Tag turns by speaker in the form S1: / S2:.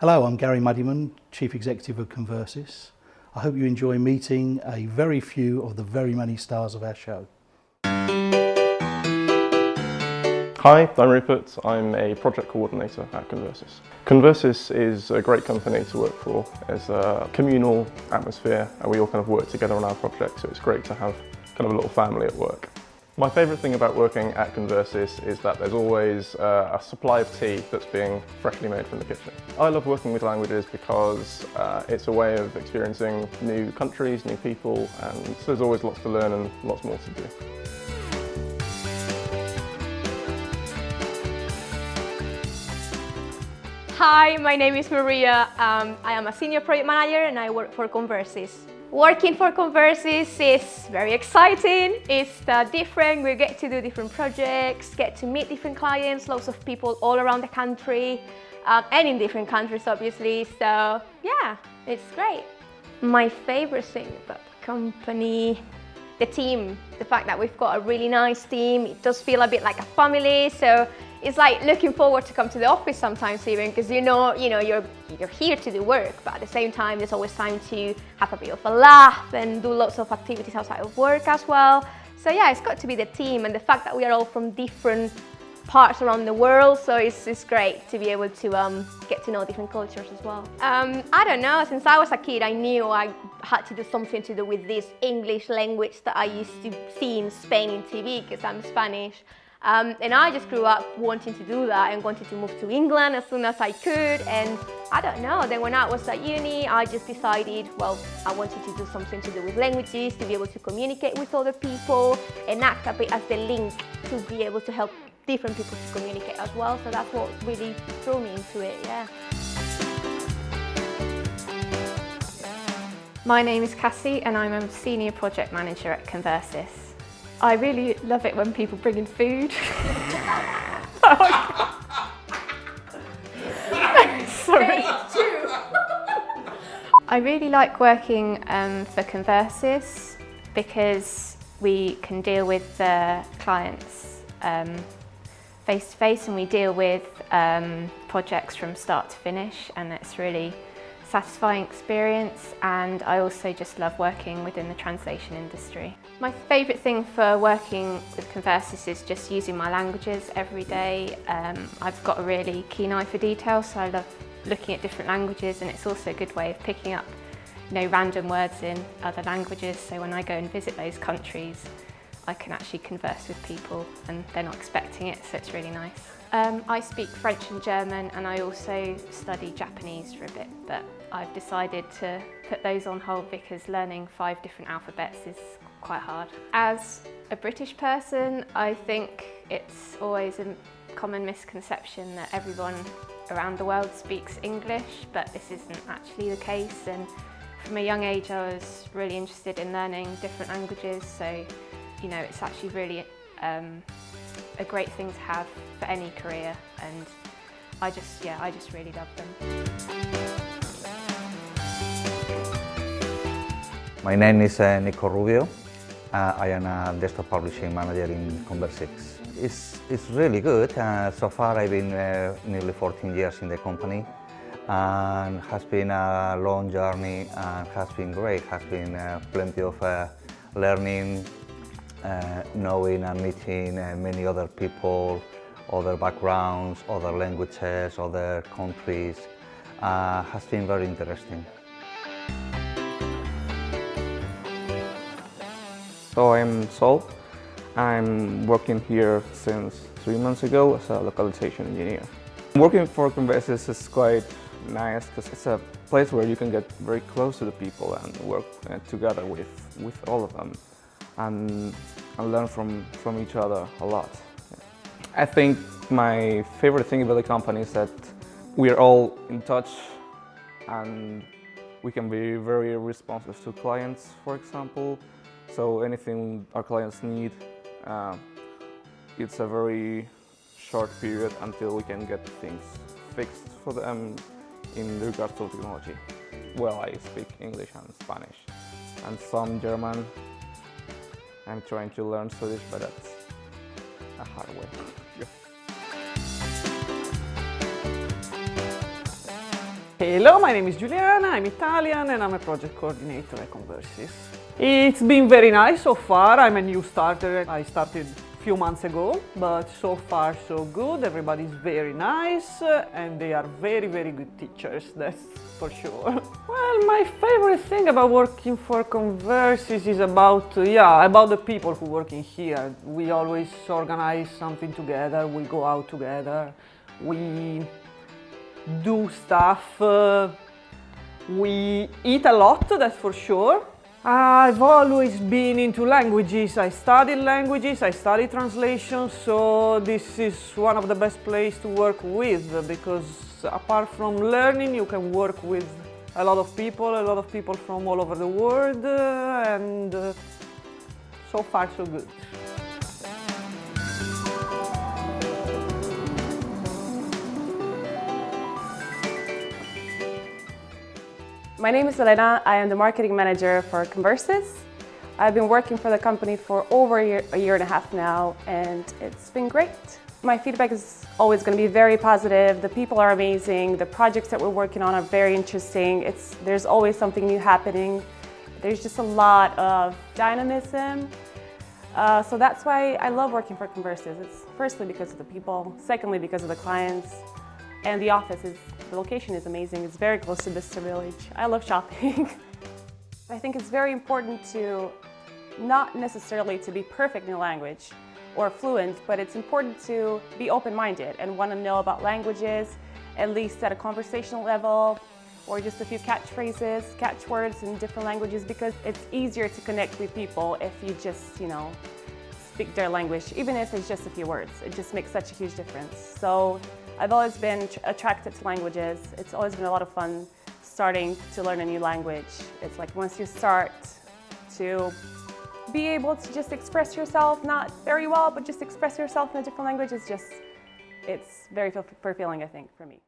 S1: Hello, I'm Gary Muddyman, Chief Executive of Conversis. I hope you enjoy meeting a very few of the very many stars of our show.
S2: Hi, I'm Rupert. I'm a project coordinator at Conversis. Conversis is a great company to work for. It's a communal atmosphere and we all kind of work together on our projects, so it's great to have kind of a little family at work. My favourite thing about working at Conversis is that there's always a supply of tea that's being freshly made from the kitchen. I love working with languages because it's a way of experiencing new countries, new people, and so there's always lots to learn and lots more to do.
S3: Hi, my name is Maria. I am a senior project manager and I work for Conversis. Working for Conversis is very exciting. It's different. We get to do different projects, get to meet different clients, lots of people all around the country and in different countries, obviously. So yeah, it's great. My favorite thing about the company, the team, the fact that we've got a really nice team. It does feel a bit like a family. So it's like looking forward to come to the office sometimes even, because you're here to do work, but at the same time there's always time to have a bit of a laugh and do lots of activities outside of work as well. So yeah, it's got to be the team and the fact that we are all from different parts around the world, so it's great to be able to get to know different cultures as well. I don't know, since I was a kid I knew I had to do something to do with this English language that I used to see in Spain in TV, because I'm Spanish. And I just grew up wanting to do that and wanted to move to England as soon as I could, and I don't know, then when I was at uni I just decided, well, I wanted to do something to do with languages, to be able to communicate with other people and act a bit as the link to be able to help different people to communicate as well, so that's what really drew me into it, yeah.
S4: My name is Cassie and I'm a Senior Project Manager at Conversis. I really love it when people bring in food. Sorry. I really like working for Conversis because we can deal with the clients face to face, and we deal with projects from start to finish, and it's really satisfying experience, and I also just love working within the translation industry. My favourite thing for working with Conversis is just using my languages every day. I've got a really keen eye for detail, so I love looking at different languages, and it's also a good way of picking up random words in other languages, so when I go and visit those countries I can actually converse with people and they're not expecting it, so it's really nice. I speak French and German, and I also study Japanese for a bit, but I've decided to put those on hold because learning 5 different alphabets is quite hard. As a British person, I think it's always a common misconception that everyone around the world speaks English, but this isn't actually the case, and from a young age I was really interested in learning different languages, so it's actually really a great thing to have for any career, and I just really love them.
S5: My name is Nico Rubio. I am a desktop publishing manager in Conversis. It's really good. So far I've been nearly 14 years in the company, and has been a long journey and has been great. Has been plenty of learning, knowing and meeting many other people, other backgrounds, other languages, other countries. Has been very interesting.
S6: So I'm Sol. I'm working here since 3 months ago as a localization engineer. Working for Conversis is quite nice because it's a place where you can get very close to the people and work together with all of them and learn from each other a lot. I think my favorite thing about the company is that we're all in touch and we can be very responsive to clients, for example. So anything our clients need, it's a very short period until we can get things fixed for them in regards to technology. Well, I speak English and Spanish and some German. I'm trying to learn Swedish, but that's a hard way.
S7: Hello, my name is Giuliana, I'm Italian and I'm a project coordinator at Conversis. It's been very nice so far. I'm a new starter. I started a few months ago, but so far so good. Everybody's very nice and they are very, very good teachers, that's for sure. Well, my favorite thing about working for Conversis is about the people who work in here. We always organize something together, we go out together, we do stuff, we eat a lot, that's for sure. I've always been into languages. I studied languages, I studied translation, so this is one of the best places to work with because apart from learning, you can work with a lot of people from all over the world, and so far so good.
S8: My name is Elena. I am the marketing manager for Conversis. I've been working for the company for over a year and a half now, and it's been great. My feedback is always going to be very positive. The people are amazing. The projects that we're working on are very interesting. There's always something new happening. There's just a lot of dynamism. So that's why I love working for Conversis. It's firstly because of the people, secondly because of the clients, and the location is amazing. It's very close to Bicester Village. I love shopping. I think it's very important to not necessarily to be perfect in a language or fluent, but it's important to be open-minded and want to know about languages, at least at a conversational level, or just a few catchphrases, catchwords in different languages, because it's easier to connect with people if you just, speak their language, even if it's just a few words. It just makes such a huge difference. So I've always been attracted to languages. It's always been a lot of fun starting to learn a new language. It's like once you start to be able to just express yourself, not very well, but just express yourself in a different language, it's very fulfilling, I think, for me.